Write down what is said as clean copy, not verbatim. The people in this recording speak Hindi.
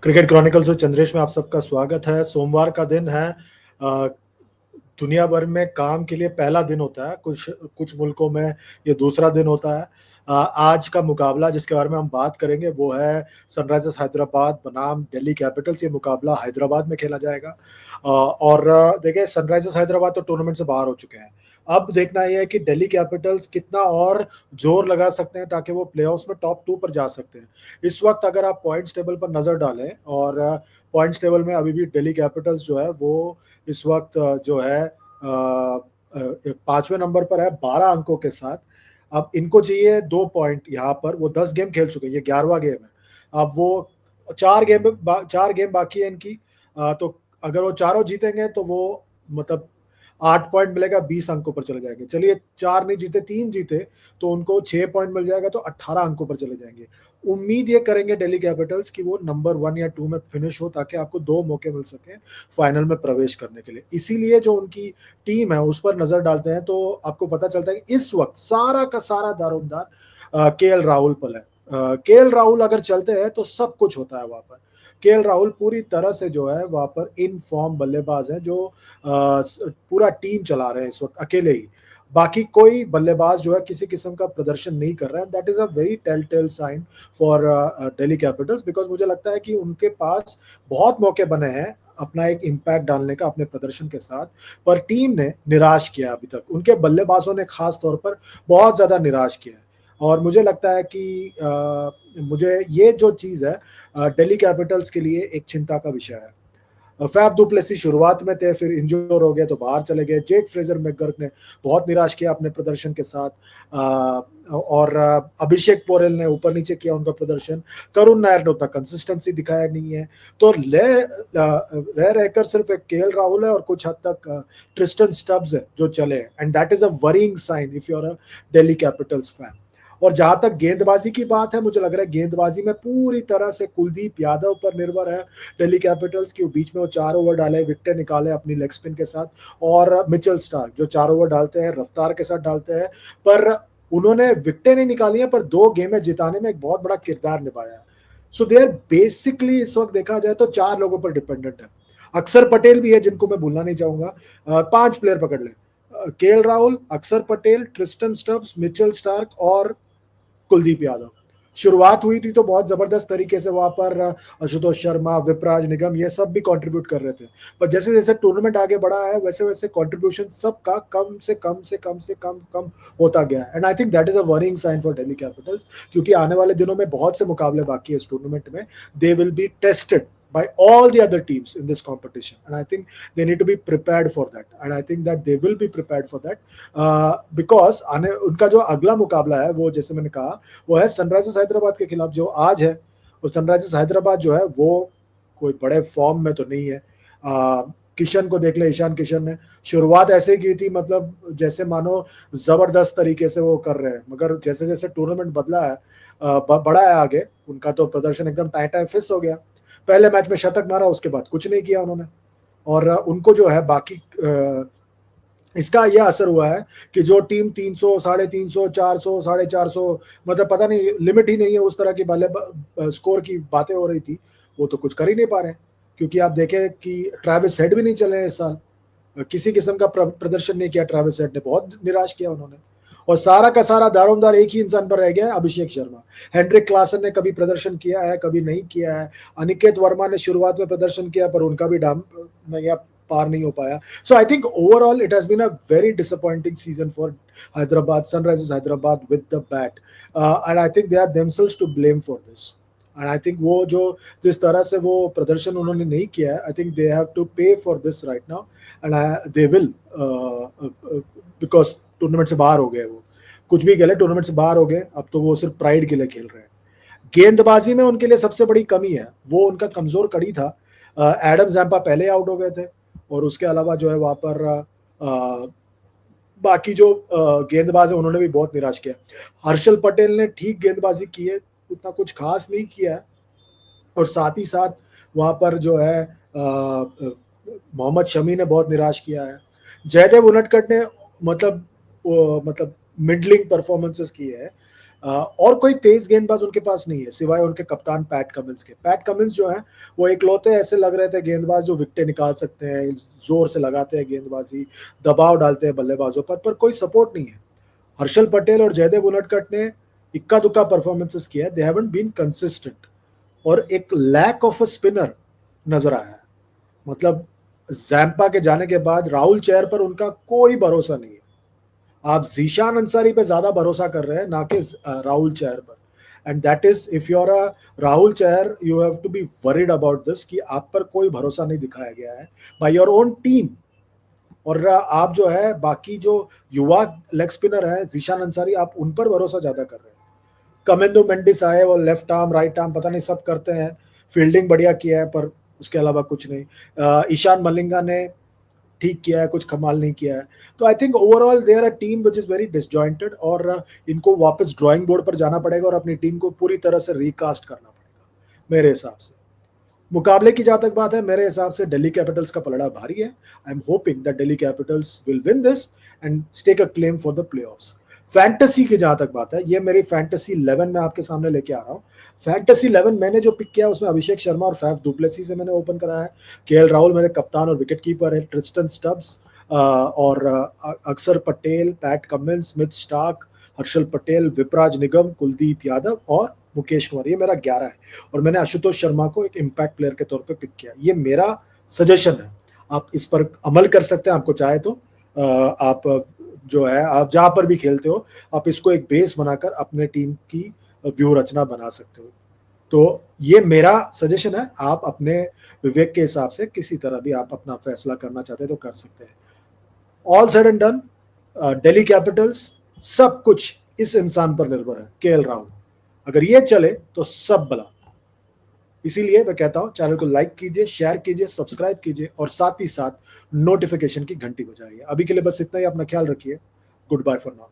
क्रिकेट क्रॉनिकल्स और चंद्रेश में आप सबका स्वागत है। सोमवार का दिन है। अ, दुनिया भर में काम के लिए पहला दिन होता है, कुछ कुछ मुल्कों में ये दूसरा दिन होता है। आज का मुकाबला जिसके बारे में हम बात करेंगे वो है सनराइजर्स हैदराबाद बनाम दिल्ली कैपिटल्स। ये मुकाबला हैदराबाद में खेला जाएगा। और देखिए, सनराइजर्स हैदराबाद तो टूर्नामेंट से बाहर हो चुके हैं। अब देखना यह है कि दिल्ली कैपिटल्स कितना और जोर लगा सकते हैं ताकि वो प्लेऑफ्स में टॉप 2 पर जा सकते हैं। इस वक्त अगर आप पॉइंट्स टेबल पर नजर डालें और पॉइंट्स टेबल में अभी भी दिल्ली कैपिटल्स जो है वो इस वक्त जो है 5वें नंबर पर है 12 अंकों के साथ। अब इनको चाहिए 2 पॉइंट यहाँ पर। वो 10 गेम खेल चुके हैं, ये 11वां गेम है। अब वो 4 गेम बाकी है इनकी। तो अगर वो चारों जीतेंगे तो वो मतलब 8 पॉइंट मिलेगा, 20 अंकों पर चले जाएंगे। चलिए, 4 नहीं जीते, 3 जीते तो उनको 6 पॉइंट मिल जाएगा, तो 18 अंकों पर चले जाएंगे। उम्मीद ये करेंगे दिल्ली कैपिटल्स की वो नंबर 1 या 2 में फिनिश हो ताकि आपको 2 मौके मिल सके फाइनल में प्रवेश करने के लिए। इसीलिए जो उनकी टीम है उस पर नजर डालते हैं तो आपको पता चलता है कि इस वक्त सारा का सारा दारोमदार केएल राहुल पर है। केएल राहुल अगर चलते हैं तो सब कुछ होता है वहां पर। केएल राहुल पूरी तरह से जो है वहां पर इन फॉर्म बल्लेबाज है, जो पूरा टीम चला रहे हैं इस वक्त अकेले ही। बाकी कोई बल्लेबाज जो है किसी किस्म का प्रदर्शन नहीं कर रहा है। That is a very tell tell sign for Delhi Capitals, because मुझे लगता है कि उनके पास बहुत मौके बने हैं अपना एक इम्पैक्ट डालने का अपने प्रदर्शन के साथ, पर टीम ने निराश किया। अभी तक उनके बल्लेबाजों ने खास तौर पर बहुत ज्यादा निराश किया है। और मुझे लगता है कि मुझे ये जो चीज है दिल्ली कैपिटल्स के लिए एक चिंता का विषय है। फैफ डु प्लेसी शुरुआत में थे, फिर इंजोर हो गए तो बाहर चले गए। जेक फ्रेजर मैकगर्क ने बहुत निराश किया अपने प्रदर्शन के साथ। और अभिषेक पोरेल ने ऊपर नीचे किया उनका प्रदर्शन। करुण नायर ने उतना कंसिस्टेंसी दिखाया नहीं है। तो रह रहकर सिर्फ एक केएल राहुल है और कुछ हद तक ट्रिस्टन स्टब्स है जो चले, and that is a worrying sign if you are a Delhi Capitals fan. और जहां तक गेंदबाजी की बात है, मुझे लग रहा है गेंदबाजी में पूरी तरह से कुलदीप यादव पर निर्भर है दिल्ली कैपिटल्स की। बीच में वो 4 ओवर डाले, विकेटें निकाले अपनी लेग स्पिन के साथ। और मिचेल स्टार्क जो 4 ओवर डालते हैं, रफ्तार के साथ डालते हैं, पर उन्होंने विकेटें नहीं निकाली हैं, पर 2 गेमें जिताने में एक बहुत बड़ा किरदार निभाया है। सो दे आर बेसिकली, इस वक्त देखा जाए तो 4 लोगों पर डिपेंडेंट है। अक्षर पटेल भी है जिनको मैं भूलना नहीं चाहूंगा। 5 प्लेयर पकड़ ले, केएल राहुल, अक्षर Patel, Tristan Stubbs, Mitchell Starc और कुलदीप यादव। शुरुआत हुई थी तो बहुत जबरदस्त तरीके से वहां पर आशुतोष शर्मा, विपराज निगम, ये सब भी कंट्रीब्यूट कर रहे थे। पर जैसे जैसे टूर्नामेंट आगे बढ़ा है वैसे वैसे कंट्रीब्यूशन सबका कम होता गया है। And I think that is a worrying sign for Delhi Capitals, क्योंकि आने वाले दिनों में बहुत से मुकाबले बाकी है इस टूर्नामेंट में। They will be tested by all the other teams in this competition, and I think they need to be prepared for that, and I think that they will be prepared for that, because उनका जो अगला मुकाबला है वो, जैसे मैंने कहा, वो है सनराइजर्स हैदराबाद के खिलाफ जो आज है। और सनराइजर्स हैदराबाद जो है वो कोई बड़े फॉर्म में तो नहीं है। किशन को देख ले, ईशान किशन ने शुरुआत ऐसे की थी, मतलब जैसे मानो जबरदस्त तरीके से वो कर रहे हैं, मगर जैसे जैसे टूर्नामेंट बदला है, बढ़ा है आगे, उनका तो प्रदर्शन एकदम टाइम टाइम फिस हो गया। पहले मैच में शतक मारा, उसके बाद कुछ नहीं किया उन्होंने। और उनको जो है बाकी इसका यह असर हुआ है कि जो टीम 300, 350, 400, 450, मतलब पता नहीं, लिमिट ही नहीं है उस तरह की बल्ले स्कोर की बातें हो रही थी, वो तो कुछ कर ही नहीं पा रहे। क्योंकि आप देखें कि ट्रेविस हेड भी नहीं चले हैं इस साल, किसी किस्म का प्रदर्शन नहीं किया ट्रेविस हेड ने, बहुत निराश किया उन्होंने। और सारा का सारा दारोमदार एक ही इंसान पर रह गया है, अभिषेक शर्मा। हेनरिक क्लासन ने कभी प्रदर्शन किया है, कभी नहीं किया है। अनिकेत वर्मा ने शुरुआत में प्रदर्शन किया, पर उनका भी डाम या पार नहीं हो पाया। So I think overall it has been a very disappointing season for Hyderabad, Sunrisers Hyderabad with the bat, and I think they are themselves to blame for this. And I think वो जो जिस तरह से वो प्रदर्शन उन्होंने नहीं किया है, I think they have to pay for this right now, and they will, because tournament से बाहर हो गए। वो कुछ भी खेले, टूर्नामेंट से बाहर हो गए, अब तो वो सिर्फ प्राइड के लिए खेल रहे हैं। गेंदबाजी में उनके लिए सबसे बड़ी कमी है, वो उनका कमजोर कड़ी था। एडम जैम्पा पहले आउट हो गए थे, और उसके अलावा जो है वहां पर बाकी जो गेंदबाज है उन्होंने भी बहुत निराश किया। हर्षल पटेल ने ठीक गेंदबाजी की है, उतना कुछ खास नहीं किया है। और साथ ही साथ वहां पर जो है मोहम्मद शमी ने बहुत निराश किया है। जयदेव उनटकट ने मतलब मिडलिंग परफॉर्मेंसेस की है। और कोई तेज गेंदबाज उनके पास नहीं है सिवाय उनके कप्तान पैट कमिंस के। पैट कमिंस जो है वो इकलौते ऐसे लग रहे थे गेंदबाज जो विकेटें निकाल सकते हैं, जोर से लगाते हैं गेंदबाजी, दबाव डालते हैं बल्लेबाजों पर कोई सपोर्ट नहीं है। हर्षल पटेल और जयदेव उनडकट ने इक्का दुक्का परफॉर्मेंसेस किया है, दे हैवंट बीन कंसिस्टेंट, और एक लैक ऑफ अ स्पिनर नजर आया है। मतलब जैम्पा के जाने के बाद राहुल चहर पर उनका कोई भरोसा नहीं है। आप जीशान अंसारी पे ज्यादा भरोसा कर रहे हैं ना कि राहुल चहर पर, and that is if you are a Rahul Chahar you have to be worried about this कि आप पर कोई भरोसा नहीं दिखाया गया है बाय योर ओन टीम। और आप जो है बाकी जो युवा लेग स्पिनर है जीशान अंसारी, आप उन पर भरोसा ज्यादा कर रहे हैं। कमेंदो मेंडिस आए, वो लेफ्ट आर्म राइट आर्म पता नहीं सब करते हैं, फील्डिंग बढ़िया किया है पर उसके अलावा कुछ नहीं। ईशान मलिंगा ने ठीक किया है, कुछ कमाल नहीं किया है। तो I think overall they are a team which is very disjointed, और इनको वापस ड्राइंग बोर्ड पर जाना पड़ेगा और अपनी टीम को पूरी तरह से रिकास्ट करना पड़ेगा मेरे हिसाब से। मुकाबले की जहां तक बात है, मेरे हिसाब से दिल्ली कैपिटल्स का पलड़ा भारी है। I am hoping that Delhi Capitals will win this and take a claim for the playoffs. Fantasy की जहां तक बात है, ये मेरी फैंटेसी 11 में आपके सामने लेके आ रहा हूँ। फैंटेसी 11 मैंने जो पिक किया उसमें अभिषेक शर्मा और फैफ डुप्लेसी से मैंने ओपन कराया है। केएल राहुल मेरे कप्तान और विकेट कीपर है। ट्रिस्टन स्टब्स और Axar Patel, Pat Cummins, Smith Starc, Harshal Patel, Vipraj Nigam, Kuldeep Yadav और मुकेश कुमार, ये मेरा 11 है। और मैंने आशुतोष शर्मा को एक इम्पैक्ट प्लेयर के तौर पे पिक किया। ये मेरा सजेशन है, आप इस पर अमल कर सकते हैं आपको चाहे तो। आप जो है आप जहां पर भी खेलते हो आप इसको एक बेस बनाकर अपने टीम की व्यू रचना बना सकते हो। तो ये मेरा सजेशन है, आप अपने विवेक के हिसाब से किसी तरह भी आप अपना फैसला करना चाहते हैं तो कर सकते हैं। All said and done, Delhi Capitals, सब कुछ इस इंसान पर निर्भर है, केएल राहुल। अगर ये चले तो सब भला। इसीलिए मैं कहता हूं चैनल को लाइक कीजिए, शेयर कीजिए, सब्सक्राइब कीजिए और साथ ही साथ नोटिफिकेशन की घंटी बजाइए। अभी के लिए बस इतना ही, अपना ख्याल रखिए। Good bye for now.